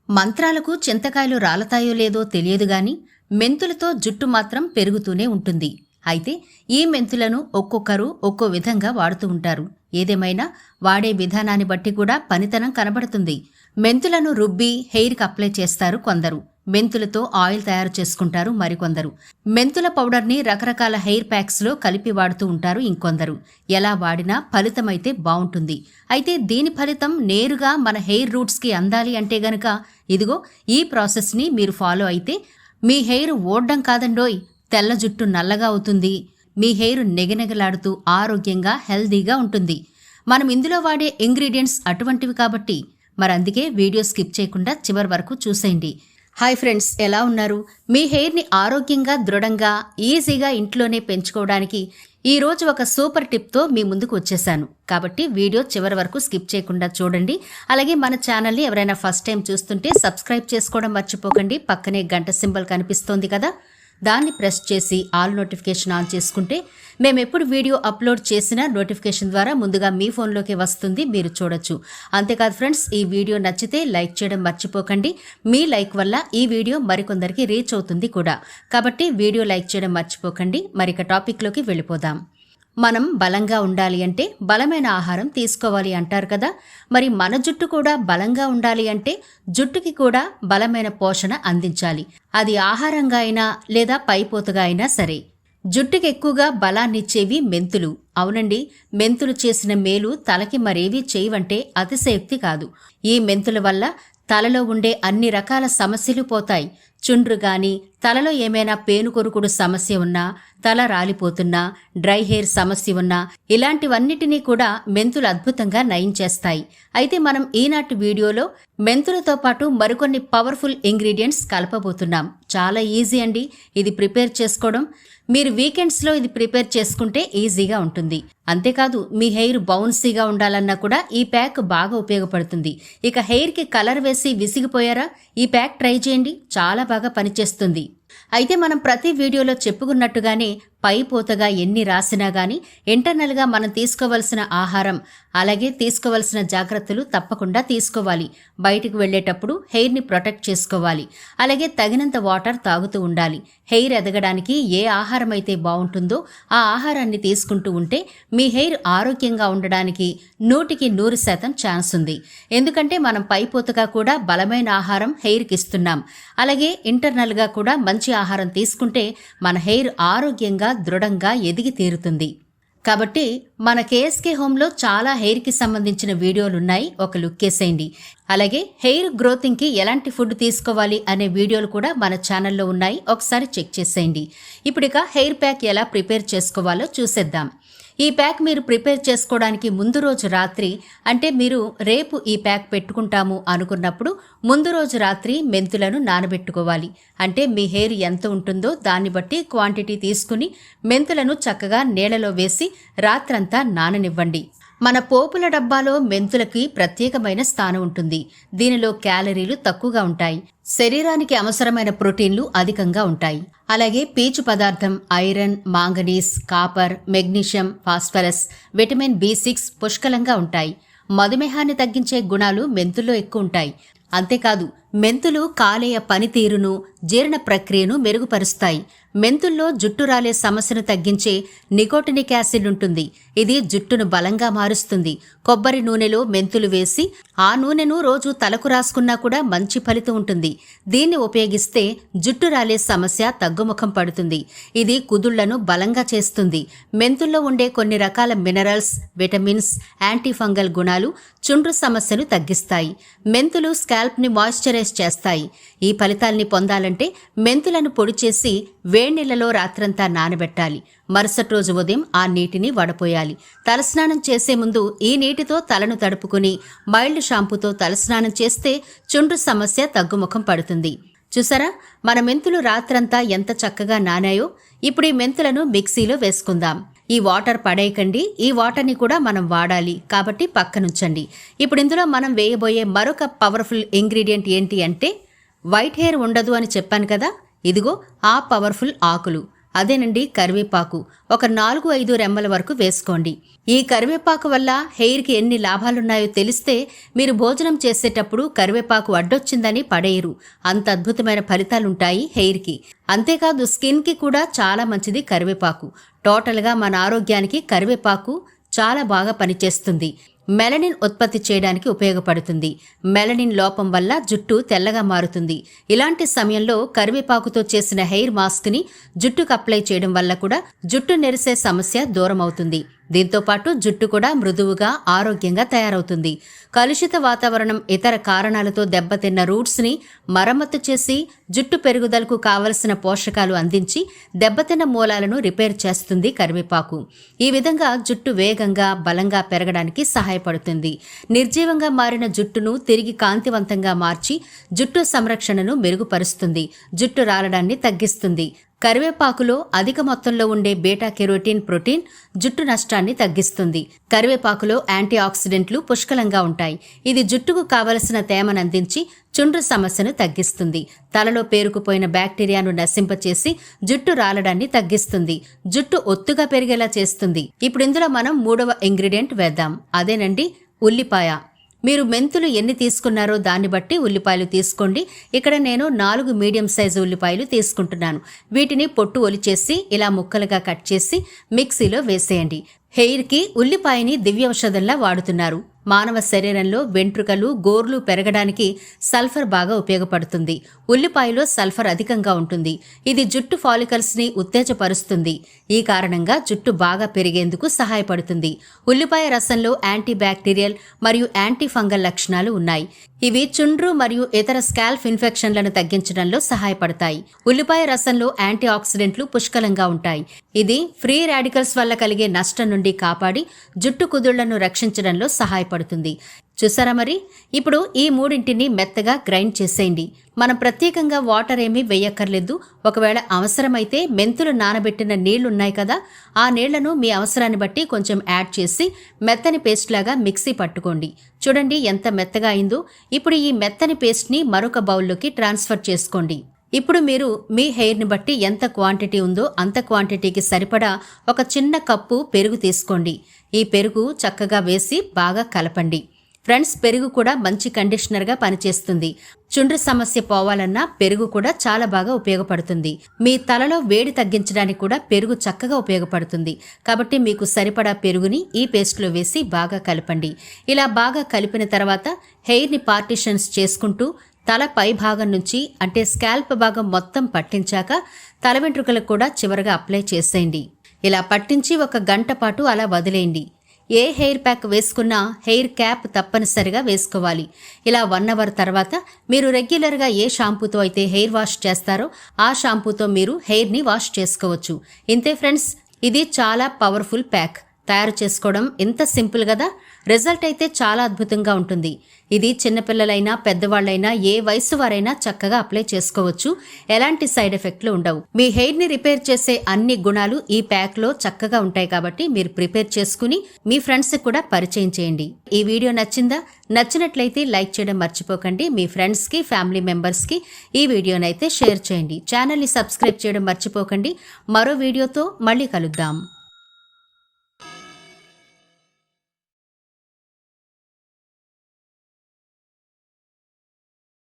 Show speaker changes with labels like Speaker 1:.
Speaker 1: మంత్రాలకు చింతకాయలు రాలతాయో లేదో తెలియదు గాని మెంతులతో జుట్టు మాత్రం పెరుగుతూనే ఉంటుంది. అయితే ఈ మెంతులను ఒక్కొక్కరు ఒక్కో విధంగా వాడుతూ ఉంటారు. ఏదేమైనా వాడే విధానాన్ని బట్టి కూడా పనితనం కనబడుతుంది. మెంతులను రుబ్బి హెయిర్కి అప్లై చేస్తారు కొందరు. మెంతులతో ఆయిల్ తయారు చేసుకుంటారు మరికొందరు. మెంతుల పౌడర్ని రకరకాల హెయిర్ ప్యాక్స్లో కలిపి వాడుతూ ఉంటారు ఇంకొందరు. ఎలా వాడినా ఫలితమైతే బావుంటుంది. అయితే దీని ఫలితం నేరుగా మన హెయిర్ రూట్స్కి అందాలి అంటే గనక ఇదిగో ఈ ప్రాసెస్ని మీరు ఫాలో అయితే మీ హెయిర్ ఓడ్డం కాదండోయ్, తెల్ల జుట్టు నల్లగా అవుతుంది. మీ హెయిర్ నెగనెగలాడుతూ ఆరోగ్యంగా హెల్దీగా ఉంటుంది. మనం ఇందులో వాడే ఇంగ్రీడియంట్స్ అటువంటివి కాబట్టి మరందుకే వీడియో స్కిప్ చేయకుండా చివరి వరకు చూసేయండి. హాయ్ ఫ్రెండ్స్, ఎలా ఉన్నారు? మీ హెయిర్ని ఆరోగ్యంగా దృఢంగా ఈజీగా ఇంట్లోనే పెంచుకోవడానికి ఈరోజు ఒక సూపర్ టిప్తో మీ ముందుకు వచ్చేసాను. కాబట్టి వీడియో చివరి వరకు స్కిప్ చేయకుండా చూడండి. అలాగే మన ఛానల్ని ఎవరైనా ఫస్ట్ టైం చూస్తుంటే సబ్స్క్రైబ్ చేసుకోవడం మర్చిపోకండి. పక్కనే గంట సింబల్ కనిపిస్తోంది కదా, దాన్ని ప్రెస్ చేసి ఆల్ నోటిఫికేషన్ ఆన్ చేసుకుంటే మేమెప్పుడు వీడియో అప్లోడ్ చేసినా నోటిఫికేషన్ ద్వారా ముందుగా మీ ఫోన్లోకి వస్తుంది, మీరు చూడొచ్చు. అంతేకాదు ఫ్రెండ్స్, ఈ వీడియో నచ్చితే లైక్ చేయడం మర్చిపోకండి. మీ లైక్ వల్ల ఈ వీడియో మరికొందరికి రీచ్ అవుతుంది కూడా. కాబట్టి వీడియో లైక్ చేయడం మర్చిపోకండి. మరిక టాపిక్లోకి వెళ్ళిపోదాం. మనం బలంగా ఉండాలి అంటే బలమైన ఆహారం తీసుకోవాలి అంటారు కదా. మరి మన జుట్టు కూడా బలంగా ఉండాలి అంటే జుట్టుకి కూడా బలమైన పోషణ అందించాలి. అది ఆహారంగా అయినా లేదా పైపోతగా అయినా సరే. జుట్టుకి ఎక్కువగా బలాన్నిచ్చేవి మెంతులు. అవునండి, మెంతులు చేసిన మేలు తలకి మరేవీ చేయవంటే అతిశయోక్తి కాదు. ఈ మెంతుల వల్ల తలలో ఉండే అన్ని రకాల సమస్యలు పోతాయి. చుండ్రు గాని, తలలో ఏమైనా పేనుకొరుకుడు సమస్య ఉన్నా, తల రాలిపోతున్నా, డ్రై హెయిర్ సమస్య ఉన్నా, ఇలాంటివన్నిటినీ కూడా మెంతులు అద్భుతంగా నయం చేస్తాయి. అయితే మనం ఈనాటి వీడియోలో మెంతులతో పాటు మరికొన్ని పవర్ఫుల్ ఇంగ్రీడియంట్స్ కలపబోతున్నాం. చాలా ఈజీ అండి ఇది ప్రిపేర్ చేసుకోవడం. మీరు వీకెండ్స్లో ఇది ప్రిపేర్ చేసుకుంటే ఈజీగా ఉంటుంది. అంతేకాదు మీ హెయిర్ బౌన్సీగా ఉండాలన్నా కూడా ఈ ప్యాక్ బాగా ఉపయోగపడుతుంది. ఇక హెయిర్కి కలర్ వేసి విసిగిపోయారా? ఈ ప్యాక్ ట్రై చేయండి, చాలా బాగా పనిచేస్తుంది. అయితే మనం ప్రతి వీడియోలో చెప్పుకున్నట్టుగానే పైపోతగా ఎన్ని రాసినా గానీ ఇంటర్నల్గా మనం తీసుకోవలసిన ఆహారం అలాగే తీసుకోవలసిన జాగ్రత్తలు తప్పకుండా తీసుకోవాలి. బయటికి వెళ్లేటప్పుడు హెయిర్ని ప్రొటెక్ట్ చేసుకోవాలి. అలాగే తగినంత వాటర్ తాగుతూ ఉండాలి. హెయిర్ ఎదగడానికి ఏ ఆహారం అయితే బాగుంటుందో ఆ ఆహారాన్ని తీసుకుంటూ ఉంటే మీ హెయిర్ ఆరోగ్యంగా ఉండడానికి 100% ఛాన్స్ ఉంది. ఎందుకంటే మనం పైపోతగా కూడా బలమైన ఆహారం హెయిర్కి ఇస్తున్నాం. అలాగే ఇంటర్నల్గా కూడా మంచి ఆహారం తీసుకుంటే మన హెయిర్ ఆరోగ్యంగా దృఢంగా ఎదిగి తీరుతుంది. కాబట్టి మన కేఎస్కే హోమ్లో చాలా హెయిర్కి సంబంధించిన వీడియోలున్నాయి, ఒక లుక్ వేసేయండి. అలాగే హెయిర్ గ్రోతింగ్కి ఎలాంటి ఫుడ్ తీసుకోవాలి అనే వీడియోలు కూడా మన ఛానల్లో ఉన్నాయి, ఒకసారి చెక్ చేసేయండి. ఇప్పుడు ఇక హెయిర్ ప్యాక్ ఎలా ప్రిపేర్ చేసుకోవాలో చూసేద్దాం. ఈ ప్యాక్ మీరు ప్రిపేర్ చేసుకోవడానికి ముందు రోజు రాత్రి, అంటే మీరు రేపు ఈ ప్యాక్ పెట్టుకుంటాము అనుకున్నప్పుడు ముందు రోజు రాత్రి మెంతులను నానబెట్టుకోవాలి. అంటే మీ హెయిర్ ఎంత ఉంటుందో దాన్ని బట్టి క్వాంటిటీ తీసుకుని మెంతులను చక్కగా నీళ్లలో వేసి రాత్రంతా నాననివ్వండి. మన పోపుల డబ్బాలో మెంతులకి ప్రత్యేకమైన స్థానం ఉంటుంది. దీనిలో క్యాలరీలు తక్కువగా ఉంటాయి. శరీరానికి అవసరమైన ప్రోటీన్లు అధికంగా ఉంటాయి. అలాగే పీచు పదార్థం iron, manganese, copper, magnesium, phosphorus, vitamin B6 పుష్కలంగా ఉంటాయి. మధుమేహాన్ని తగ్గించే గుణాలు మెంతుల్లో ఎక్కువ ఉంటాయి. అంతేకాదు మెంతులు కాలేయ పనితీరును, జీర్ణ ప్రక్రియను మెరుగుపరుస్తాయి. మెంతుల్లో జుట్టు రాలే సమస్యను తగ్గించే నికోటినిక్ యాసిడ్ ఉంటుంది. ఇది జుట్టును బలంగా మారుస్తుంది. కొబ్బరి నూనెలో మెంతులు వేసి ఆ నూనెను రోజు తలకు రాసుకున్నా కూడా మంచి ఫలితం ఉంటుంది. దీన్ని ఉపయోగిస్తే జుట్టు రాలే సమస్య తగ్గుముఖం పడుతుంది. ఇది కుదుళ్లను బలంగా చేస్తుంది. మెంతుల్లో ఉండే కొన్ని రకాల మినరల్స్, విటమిన్స్, యాంటీఫంగల్ గుణాలు చుండ్రు సమస్యను తగ్గిస్తాయి. మెంతులు స్కాల్ప్ని మాయిశ్చరైజ్ చేస్తాయి. ఈ ఫలితాల్ని పొందాలంటే మెంతులను పొడి చేసి వేడినీళ్లలో రాత్రంతా నానబెట్టాలి. మరుసటి రోజు ఉదయం ఆ నీటిని వడపోయాలి. తలస్నానం చేసే ముందు ఈ నీటితో తలను తడుపుకుని మైల్డ్ షాంపూతో తలస్నానం చేస్తే చుండ్రు సమస్య తగ్గుముఖం పడుతుంది. చూసారా, మన మెంతులు రాత్రంతా ఎంత చక్కగా నానాయో. ఇప్పుడు ఈ మెంతులను మిక్సీలో వేసుకుందాం. ఈ వాటర్ పడేయకండి, ఈ వాటర్ని కూడా మనం వాడాలి కాబట్టి పక్కనుంచండి. ఇప్పుడు ఇందులో మనం వేయబోయే మరొక పవర్ఫుల్ ఇంగ్రీడియంట్ ఏంటి అంటే వైట్ హెయిర్ ఉండదు అని చెప్పాను కదా, ఇదిగో ఆ పవర్ఫుల్ ఆకులు. అదేనండి కరివేపాకు. ఒక 4-5 రెమ్మల వరకు వేసుకోండి. ఈ కరివేపాకు వల్ల హెయిర్కి ఎన్ని లాభాలున్నాయో తెలిస్తే మీరు భోజనం చేసేటప్పుడు కరివేపాకు అడ్డొచ్చిందని పడేయరు. అంత అద్భుతమైన ఫలితాలుంటాయి హెయిర్కి. అంతేకాదు స్కిన్కి కూడా చాలా మంచిది కరివేపాకు. టోటల్గా మన ఆరోగ్యానికి కరివేపాకు చాలా బాగా పనిచేస్తుంది. మెలనిన్ ఉత్పత్తి చేయడానికి ఉపయోగపడుతుంది. మెలనిన్ లోపం వల్ల జుట్టు తెల్లగా మారుతుంది. ఇలాంటి సమయంలో కరివేపాకుతో చేసిన హెయిర్ మాస్క్ని జుట్టుకు అప్లై చేయడం వల్ల కూడా జుట్టు నెరిసే సమస్య దూరం అవుతుంది. దీంతోపాటు జుట్టు కూడా మృదువుగా ఆరోగ్యంగా తయారవుతుంది. కలుషిత వాతావరణం, ఇతర కారణాలతో దెబ్బతిన్న రూట్స్ని మరమ్మతు చేసి జుట్టు పెరుగుదలకు కావలసిన పోషకాలు అందించి దెబ్బతిన్న మూలాలను రిపేర్ చేస్తుంది కరివేపాకు. ఈ విధంగా జుట్టు వేగంగా బలంగా పెరగడానికి సహాయపడుతుంది. నిర్జీవంగా మారిన జుట్టును తిరిగి కాంతివంతంగా మార్చి జుట్టు సంరక్షణను మెరుగుపరుస్తుంది. జుట్టు రాలడాన్ని తగ్గిస్తుంది. కరివేపాకులో అధిక మొత్తంలో ఉండే బీటా కెరోటిన్ ప్రోటీన్ జుట్టు నష్టాన్ని తగ్గిస్తుంది. కరివేపాకులో యాంటీ ఆక్సిడెంట్లు పుష్కలంగా ఉంటాయి. ఇది జుట్టుకు కావలసిన తేమను అందించి చుండ్రు సమస్యను తగ్గిస్తుంది. తలలో పేరుకుపోయిన బ్యాక్టీరియాను నశింపచేసి జుట్టు రాలడాన్ని తగ్గిస్తుంది. జుట్టు ఒత్తుగా పెరిగేలా చేస్తుంది. ఇప్పుడు ఇందులో మనం 3వ ఇంగ్రీడియంట్ వేద్దాం. అదేనండి ఉల్లిపాయ. మీరు మెంతులు ఎన్ని తీసుకున్నారో దాన్ని బట్టి ఉల్లిపాయలు తీసుకోండి. ఇక్కడ నేను 4 మీడియం సైజు ఉల్లిపాయలు తీసుకుంటున్నాను. వీటిని పొట్టు ఒలిచేసి ఇలా ముక్కలుగా కట్ చేసి మిక్సీలో వేసేయండి. హెయిర్కి ఉల్లిపాయని దివ్యౌషధంలా వాడుతున్నారు. మానవ శరీరంలో వెంట్రుకలు, గోర్లు పెరగడానికి సల్ఫర్ బాగా ఉపయోగపడుతుంది. ఉల్లిపాయలో సల్ఫర్ అధికంగా ఉంటుంది. ఇది జుట్టు ఫాలికల్స్ని ఉత్తేజపరుస్తుంది. ఈ కారణంగా జుట్టు బాగా పెరిగేందుకు సహాయపడుతుంది. ఉల్లిపాయ రసంలో యాంటీ బ్యాక్టీరియల్ మరియు యాంటీ ఫంగల్ లక్షణాలు ఉన్నాయి. ఇవి చుండ్రు మరియు ఇతర స్కాల్ప్ ఇన్ఫెక్షన్లను తగ్గించడంలో సహాయపడతాయి. ఉల్లిపాయ రసంలో యాంటీ ఆక్సిడెంట్లు పుష్కలంగా ఉంటాయి. ఇది ఫ్రీ రాడికల్స్ వల్ల కలిగే నష్టం నుండి కాపాడి జుట్టు కుదుళ్లను రక్షించడంలో సహాయపడుతుంది. చూసారా మరి? ఇప్పుడు ఈ మూడింటిని మెత్తగా గ్రైండ్ చేసేయండి. మనం ప్రత్యేకంగా వాటర్ ఏమీ వేయక్కర్లేదు. ఒకవేళ అవసరమైతే మెంతులు నానబెట్టిన నీళ్లున్నాయి కదా, ఆ నీళ్లను మీ అవసరాన్ని బట్టి కొంచెం యాడ్ చేసి మెత్తని పేస్ట్ లాగా మిక్సీ పట్టుకోండి. చూడండి ఎంత మెత్తగా అయిందో. ఇప్పుడు ఈ మెత్తని పేస్ట్ని మరొక బౌల్లోకి ట్రాన్స్ఫర్ చేసుకోండి. ఇప్పుడు మీరు మీ హెయిర్ని బట్టి ఎంత క్వాంటిటీ ఉందో అంత క్వాంటిటీకి సరిపడా ఒక చిన్న కప్పు పెరుగు తీసుకోండి. ఈ పెరుగు చక్కగా వేసి బాగా కలపండి. ఫ్రెండ్స్, పెరుగు కూడా మంచి కండిషనర్గా పనిచేస్తుంది. చుండ్రు సమస్య పోవాలన్నా పెరుగు కూడా చాలా బాగా ఉపయోగపడుతుంది. మీ తలలో వేడి తగ్గించడానికి కూడా పెరుగు చక్కగా ఉపయోగపడుతుంది. కాబట్టి మీకు సరిపడా పెరుగుని ఈ పేస్ట్లో వేసి బాగా కలపండి. ఇలా బాగా కలిపిన తర్వాత హెయిర్ని పార్టిషన్స్ చేసుకుంటూ తల పై భాగం నుంచి అంటే స్కాల్ప్ భాగం మొత్తం పట్టించాక తల వెంట్రుకలకు కూడా చివరగా అప్లై చేసేయండి. ఇలా పట్టించి 1 గంట పాటు అలా వదిలేయండి. ఏ హెయిర్ ప్యాక్ వేసుకున్నా హెయిర్ క్యాప్ తప్పనిసరిగా వేసుకోవాలి. ఇలా 1 అవర్ తర్వాత మీరు రెగ్యులర్గా ఏ షాంపూతో అయితే హెయిర్ వాష్ చేస్తారో ఆ షాంపూతో మీరు హెయిర్ని వాష్ చేసుకోవచ్చు. ఇంతే ఫ్రెండ్స్, ఇది చాలా పవర్ఫుల్ ప్యాక్. తయారు చేసుకోవడం ఎంత సింపుల్ కదా. రిజల్ట్ అయితే చాలా అద్భుతంగా ఉంటుంది. ఇది చిన్నపిల్లలైనా పెద్దవాళ్ళైనా ఏ వయసు వారైనా చక్కగా అప్లై చేసుకోవచ్చు. ఎలాంటి సైడ్ ఎఫెక్ట్లు ఉండవు. మీ హెయిర్ని రిపేర్ చేసే అన్ని గుణాలు ఈ ప్యాక్లో చక్కగా ఉంటాయి. కాబట్టి మీరు ప్రిపేర్ చేసుకుని మీ ఫ్రెండ్స్కి కూడా పరిచయం చేయండి. ఈ వీడియో నచ్చిందా? నచ్చినట్లయితే లైక్ చేయడం మర్చిపోకండి. మీ ఫ్రెండ్స్కి, ఫ్యామిలీ మెంబర్స్కి ఈ వీడియోనైతే షేర్ చేయండి. ఛానల్ని సబ్స్క్రైబ్ చేయడం మర్చిపోకండి. మరో వీడియోతో మళ్ళీ కలుద్దాం.